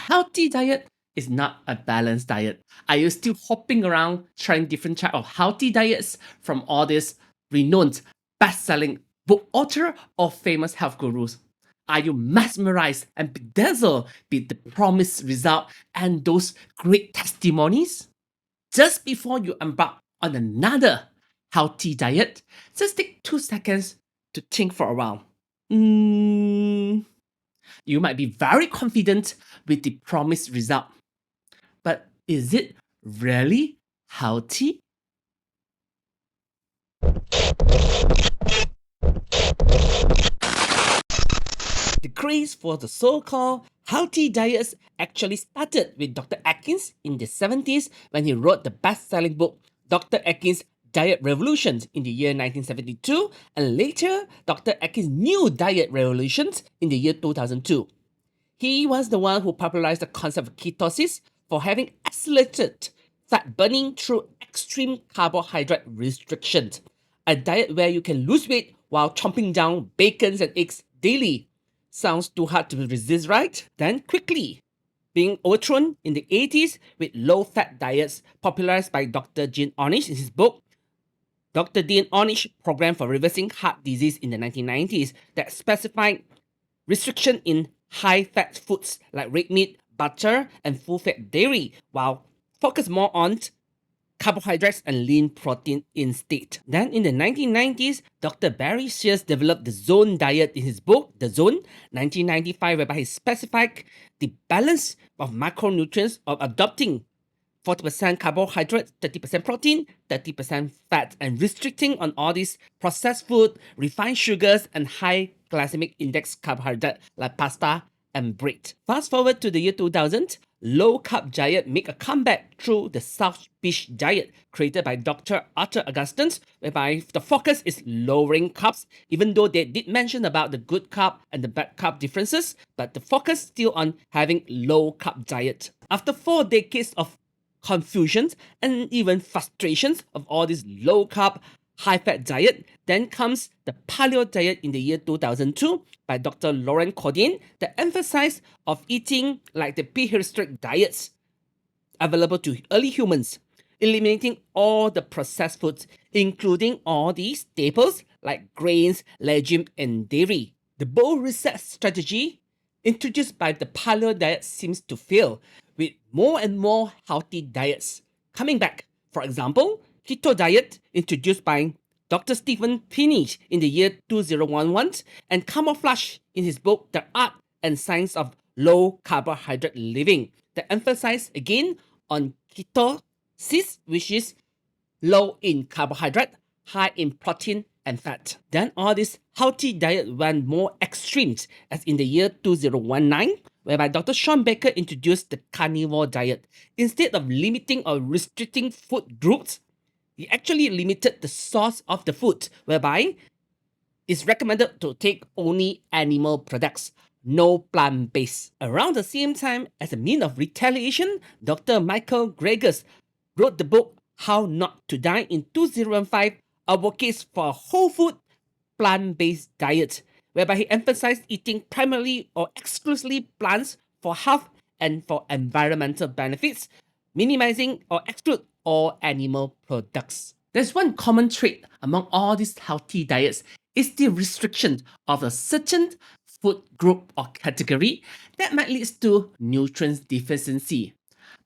healthy diet is not a balanced diet. Are you still hopping around trying different type of healthy diets from all these renowned best-selling book author or famous health gurus? Are you mesmerized and bedazzled with the promised result and those great testimonies? Just before you embark on another healthy diet, just take 2 seconds to think for a while. You might be very confident with the promised result, but is it really healthy? The craze for the so-called healthy diets actually started with Dr. Atkins in the 70s when he wrote the best-selling book Dr. Atkins' Diet Revolutions in the year 1972, and later Dr. Atkins' New Diet Revolutions in the year 2002. He was the one who popularized the concept of ketosis for having accelerated fat burning through extreme carbohydrate restriction, a diet where you can lose weight while chomping down bacons and eggs daily. Sounds too hard to resist, right? Then quickly being overthrown in the 80s with low-fat diets popularized by Dr. Dean Ornish in his book Dr. Dean Ornish Program for Reversing Heart Disease in the 1990s that specified restriction in high-fat foods like red meat, butter, and full-fat dairy, while focus more on carbohydrates and lean protein instead. Then in the 1990s, Dr. Barry Shears developed the Zone diet in his book, The Zone, 1995, whereby he specified the balance of macronutrients of adopting 40% carbohydrate, 30% protein, 30% fat, and restricting on all these processed food, refined sugars, and high glycemic index carbohydrate like pasta and bread. Fast forward to the year 2000, low-carb diet make a comeback through the South Beach diet created by Dr. Arthur Augustine, whereby the focus is lowering carbs, even though they did mention about the good carb and the bad carb differences, but the focus still on having low-carb diet. After 4 decades of confusions and even frustrations of all this low-carb, high-fat diet, then comes the paleo diet in the year 2002 by Dr. Laurent Cordier that emphasized of eating like the prehistoric diets available to early humans, eliminating all the processed foods, including all the staples like grains, legume, and dairy. The bold reset strategy introduced by the paleo diet seems to fail, with more and more healthy diets coming back. For example, keto diet introduced by Dr. Stephen Pinich in the year 2011 and camouflage in his book The Art and Science of Low Carbohydrate Living that emphasize again on ketosis, which is low in carbohydrate, high in protein and fat. Then all this healthy diet went more extremes as in the year 2019, whereby Dr. Sean Baker introduced the carnivore diet. Instead of limiting or restricting food groups, he actually limited the source of the food, whereby it's recommended to take only animal products, no plant-based. Around the same time, as a means of retaliation, Dr. Michael Greger's wrote the book How Not to Die in 2005, advocates for a whole food, plant-based diet, whereby he emphasized eating primarily or exclusively plants for health and for environmental benefits, minimizing or exclude all animal products. There's one common trait among all these healthy diets is the restriction of a certain food group or category that might lead to nutrient deficiency.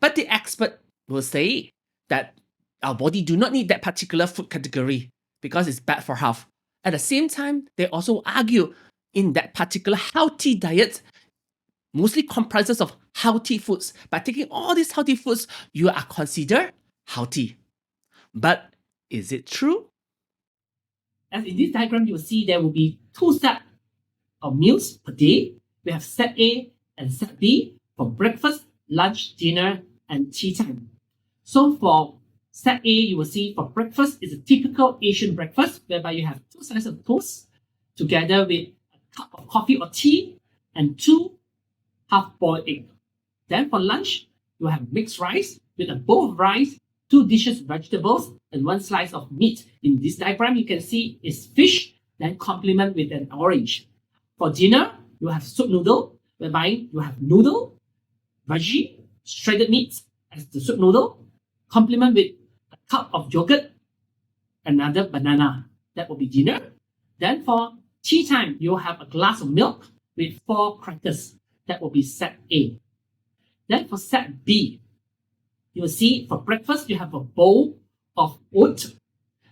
But the expert will say that our body do not need that particular food category because it's bad for health. At the same time, they also argue in that particular healthy diet mostly comprises of healthy foods. By taking all these healthy foods, you are considered healthy. But is it true? As in this diagram, you will see there will be 2 sets of meals per day. We have set A and set B for breakfast, lunch, dinner, and tea time. So for set A, you will see for breakfast is a typical Asian breakfast whereby you have 2 slices of toast together with a cup of coffee or tea and 2 half-boiled eggs. Then for lunch, you have mixed rice with a bowl of rice, 2 dishes of vegetables, and 1 slice of meat. In this diagram, you can see is fish, then complement with an orange. For dinner, you have soup noodle, whereby you have noodle, veggie, shredded meat as the soup noodle, complement with a cup of yogurt, another banana. That will be dinner. Then for tea time, you'll have a glass of milk with 4 crackers. That will be set A. Then for set B, you will see for breakfast, you have a bowl of oat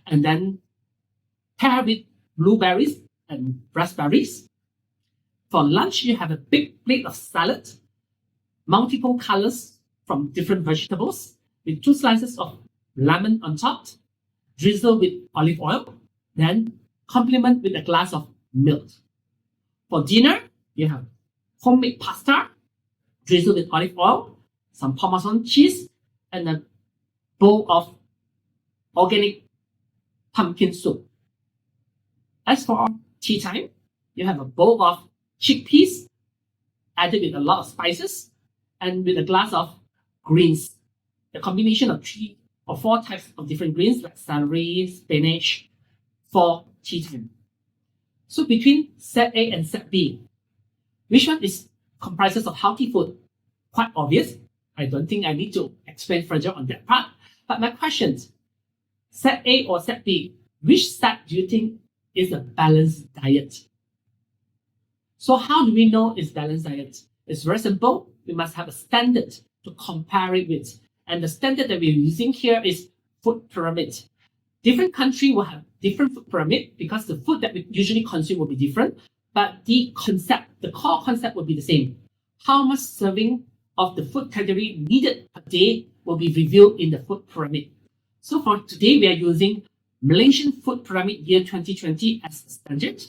and then pair with blueberries and raspberries. For lunch, you have a big plate of salad, multiple colors from different vegetables with 2 slices of lemon on top, drizzle with olive oil, then complement with a glass of milk. For dinner, you have homemade pasta, drizzle with olive oil, some Parmesan cheese, and a bowl of organic pumpkin soup. As for tea time, you have a bowl of chickpeas added with a lot of spices and with a glass of greens. The combination of 3 or 4 types of different greens like celery, spinach for tea time. So between set A and set B, which one is comprises of healthy food? Quite obvious. I don't think I need to explain further on that part. But my question, set A or set B, which set do you think is a balanced diet? So how do we know it's balanced diet? It's very simple. We must have a standard to compare it with. And the standard that we're using here is food pyramid. Different country will have different food pyramid because the food that we usually consume will be different, but the concept, the core concept will be the same. How much serving of the food category needed per day will be revealed in the food pyramid. So for today, we are using Malaysian Food Pyramid Year 2020 as a standard.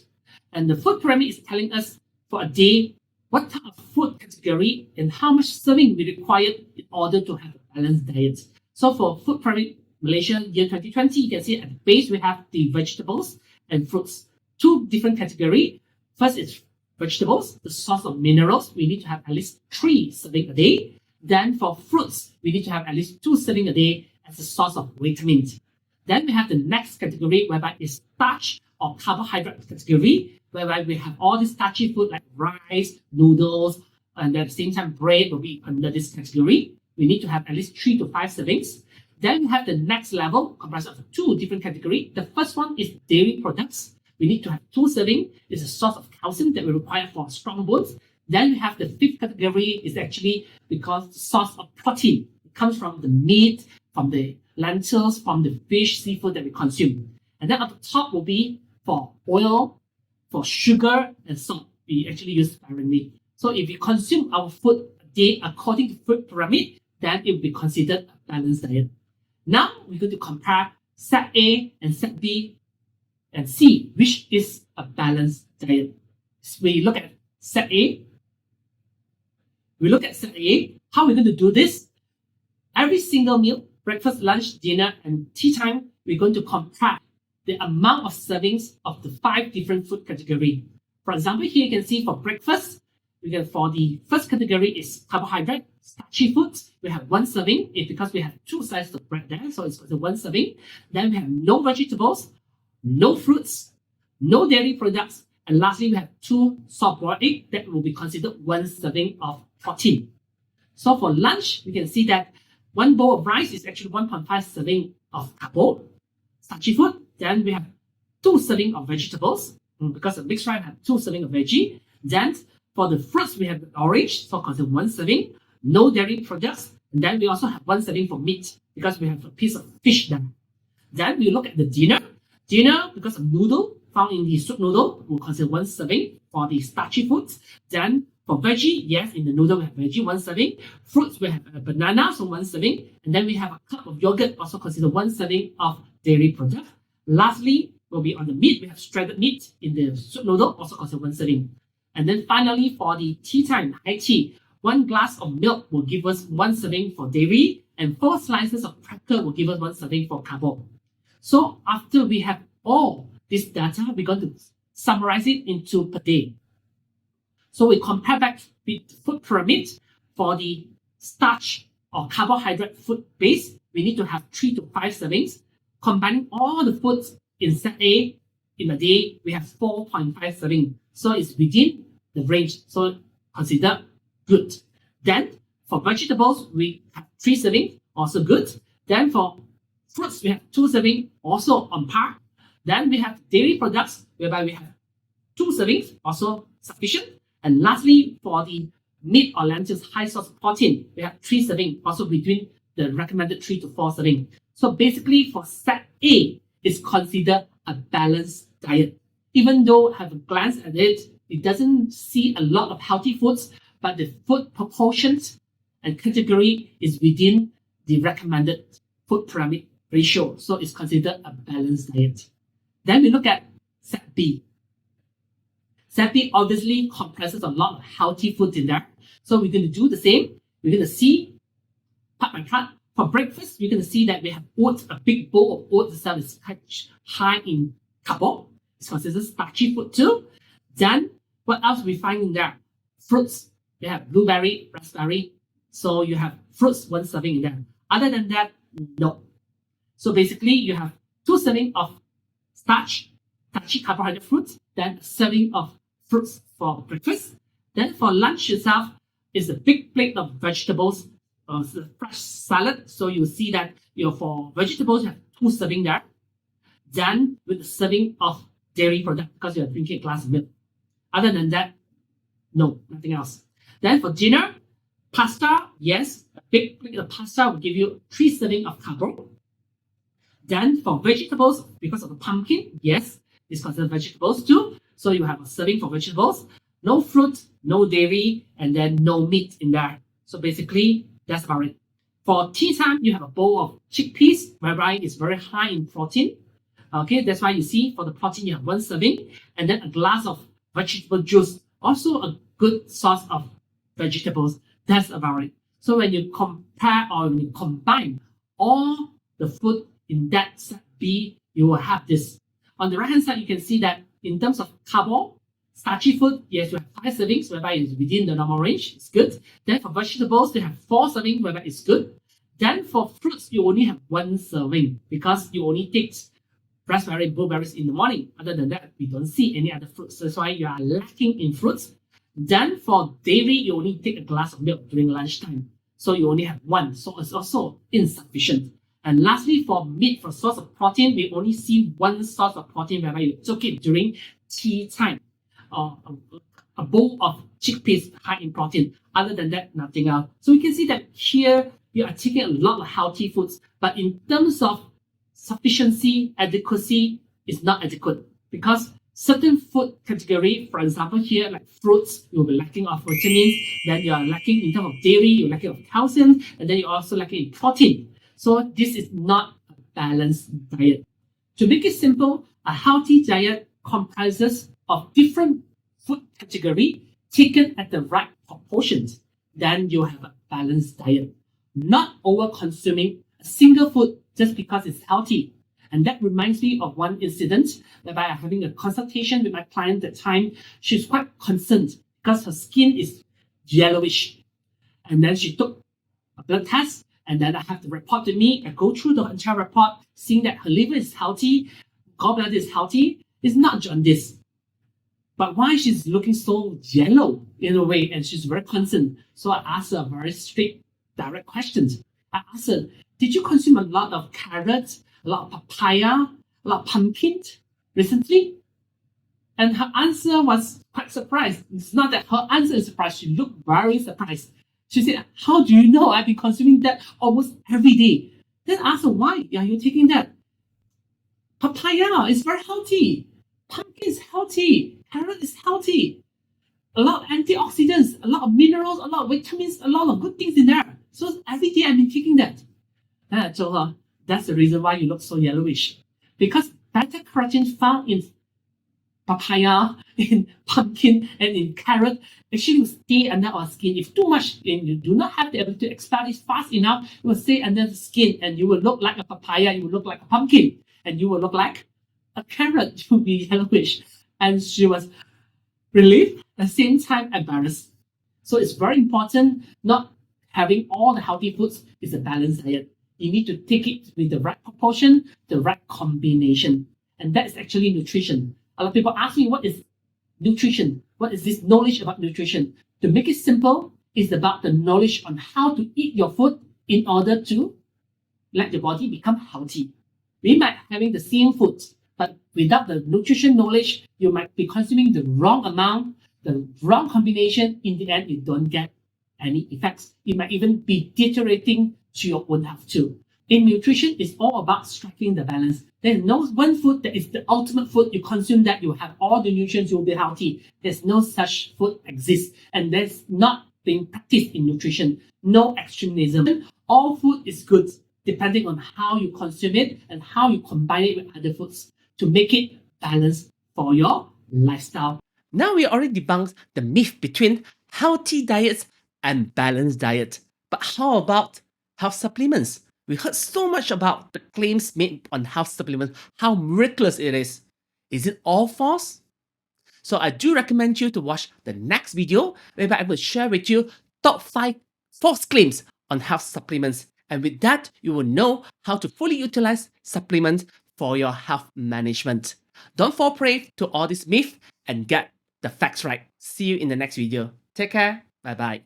And the food pyramid is telling us for a day what type of food category and how much serving we require in order to have a balanced diet. So for Food Pyramid Malaysia Year 2020, you can see at the base we have the vegetables and fruits. 2 different categories. First is vegetables, the source of minerals. We need to have at least 3 serving a day. Then for fruits, we need to have at least 2 serving a day as a source of vitamins. Then we have the next category whereby it's starch or carbohydrate category, whereby we have all this starchy food like rice, noodles, and at the same time bread will be under this category. We need to have at least 3 to 5 servings. Then we have the next level comprised of 2 different categories. The first one is dairy products. We need to have 2 servings. It's a source of calcium that we require for strong bones. Then we have the 5th category is actually because the source of protein. It comes from the meat, from the lentils, from the fish, seafood that we consume. And then at the top will be for oil, for sugar and salt. We actually use sparingly. So if we consume our food a day according to food pyramid, then it will be considered a balanced diet. Now we're going to compare set A and set B and see which is a balanced diet. So we look at set A. We look at set A. How are we going to do this? Every single meal, breakfast, lunch, dinner, and tea time, we're going to compare the amount of servings of the 5 different food categories. For example, here you can see for breakfast, for the first category is carbohydrate, starchy foods. We have 1 serving. It's because we have 2 slices of bread there, so it's the 1 serving. Then we have no vegetables, no fruits, no dairy products, and lastly we have 2 soft-boiled eggs that will be considered 1 serving of protein. So for lunch, we can see that 1 bowl of rice is actually 1.5 serving of carbo, starchy food. Then we have 2 serving of vegetables because the mixed rice have 2 serving of veggie. Then for the fruits, we have the orange, so considered 1 serving, no dairy products. And then we also have 1 serving for meat because we have a piece of fish there. Then we look at the dinner. Dinner, because of noodle found in the soup noodle, we'll consider 1 serving for the starchy foods. Then for veggie, yes, in the noodle we have veggie, 1 serving. Fruits, we have a banana, so 1 serving. And then we have a cup of yogurt, also considered 1 serving of dairy product. Lastly, will be on the meat, we have shredded meat in the soup noodle, also considered 1 serving. And then finally, for the tea time, high tea, 1 glass of milk will give us 1 serving for dairy, and 4 slices of cracker will give us 1 serving for carbo. So after we have all this data, we're going to summarize it into per day. So we compare back with the food pyramid. For the starch or carbohydrate food base, we need to have 3 to 5 servings. Combining all the foods in set A in a day, we have 4.5 servings. So it's within the range. So consider good. Then For vegetables, we have 3 servings, also good. Then for fruits, we have 2 servings, also on par. Then we have dairy products, whereby we have 2 servings, also sufficient. And lastly, for the meat or lentils, high source protein, we have 3 servings, also between the recommended 3 to 4 servings. So basically, for set A, it's considered a balanced diet. Even though I have a glance at it, it doesn't see a lot of healthy foods, but the food proportions and category is within the recommended food pyramid ratio. So it's considered a balanced diet. Then we look at set B. Set B obviously comprises a lot of healthy foods in there. So we're going to do the same. We're going to see part by part. For breakfast, we're going to see that we have oats. A big bowl of oats itself is quite high in carbo. It's considered starchy food too. Then what else we find in there? Fruits. We have blueberry, raspberry. So you have fruits, 1 serving in there. Other than that, no. So basically, you have 2 servings of starchy carbohydrate fruits, then a serving of fruits for breakfast. Then for lunch itself, is a big plate of vegetables, fresh salad. So you see that for vegetables, you have 2 servings there. Then with a serving of dairy product because you're drinking a glass of milk. Other than that, no, nothing else. Then for dinner, pasta, yes, a big plate of pasta will give you 3 servings of carbo. Then for vegetables, because of the pumpkin, yes, it's considered vegetables too. So you have a serving for vegetables, no fruit, no dairy, and then no meat in there. So basically, that's about it. For tea time, you have a bowl of chickpeas, whereby it's very high in protein. Okay, that's why you see for the protein, you have 1 serving, and then a glass of vegetable juice, also a good source of vegetables. That's about it. So when you compare or when you combine all the food in that set B, you will have this. On the right hand side, you can see that in terms of carbo, starchy food, yes, you have 5 servings, whereby it's within the normal range. It's good. Then for vegetables, they have 4 servings, whereby it's good. Then for fruits, you only have 1 serving because you only take raspberry, blueberries in the morning. Other than that, we don't see any other fruits. That's why you are lacking in fruits. Then for dairy, you only take a glass of milk during lunchtime. So you only have 1. So it's also insufficient. And lastly, for meat, for source of protein, we only see 1 source of protein whereby you took it during tea time. A bowl of chickpeas high in protein. Other than that, nothing else. So we can see that here you are taking a lot of healthy foods, but in terms of sufficiency, adequacy is not adequate because certain food category, for example here, like fruits, you'll be lacking of vitamins, then you are lacking in terms of dairy, you're lacking of calcium, and then you're also lacking in protein. So this is not a balanced diet. To make it simple, a healthy diet comprises of different food category taken at the right proportions. Then you have a balanced diet. Not over consuming a single food just because it's healthy. And that reminds me of one incident whereby I'm having a consultation with my client at the time. She's quite concerned because her skin is yellowish. And then she took a blood test, and then I have the report to me. I go through the entire report, seeing that her liver is healthy, gallbladder is healthy. It's not jaundice. But why she's looking so yellow in a way, and she's very concerned. So I asked her a very straight, direct questions. I asked her, did you consume a lot of carrots, a lot of papaya, a lot of pumpkin recently? And her answer was quite surprised. It's not that her answer is surprised. She looked very surprised. She said, how do you know I've been consuming that almost every day? Then I asked her, why are you taking that? Papaya is very healthy. Pumpkin is healthy. Carrot is healthy. A lot of antioxidants, a lot of minerals, a lot of vitamins, a lot of good things in there. So every day I've been taking that. And I told her, that's the reason why you look so yellowish. Because beta-carotene found in papaya, in pumpkin, and in carrot actually will stay under our skin. If too much and you do not have the ability to expel it fast enough, it will stay under the skin and you will look like a papaya, you will look like a pumpkin, and you will look like a carrot. You will be yellowish. And she was relieved, at the same time embarrassed. So it's very important not having all the healthy foods is a balanced diet. You need to take it with the right proportion, the right combination. And that is actually nutrition. A lot of people ask me, what is nutrition? What is this knowledge about nutrition? To make it simple, is about the knowledge on how to eat your food in order to let your body become healthy. We might having the same food, but without the nutrition knowledge, you might be consuming the wrong amount, the wrong combination. In the end, you don't get any effects. It might even be deteriorating to your own health too. In nutrition, it's all about striking the balance. There's no one food that is the ultimate food. You consume that, you have all the nutrients, you'll be healthy. There's no such food exists, and that's not being practiced in nutrition. No extremism. All food is good, depending on how you consume it and how you combine it with other foods to make it balanced for your lifestyle. Now we already debunked the myth between healthy diets and balanced diet. But how about health supplements? We heard so much about the claims made on health supplements, how miraculous it is. Is it all false? So I do recommend you to watch the next video where I will share with you top 5 false claims on health supplements. And with that, you will know how to fully utilize supplements for your health management. Don't fall prey to all these myths and get the facts right. See you in the next video. Take care. Bye bye.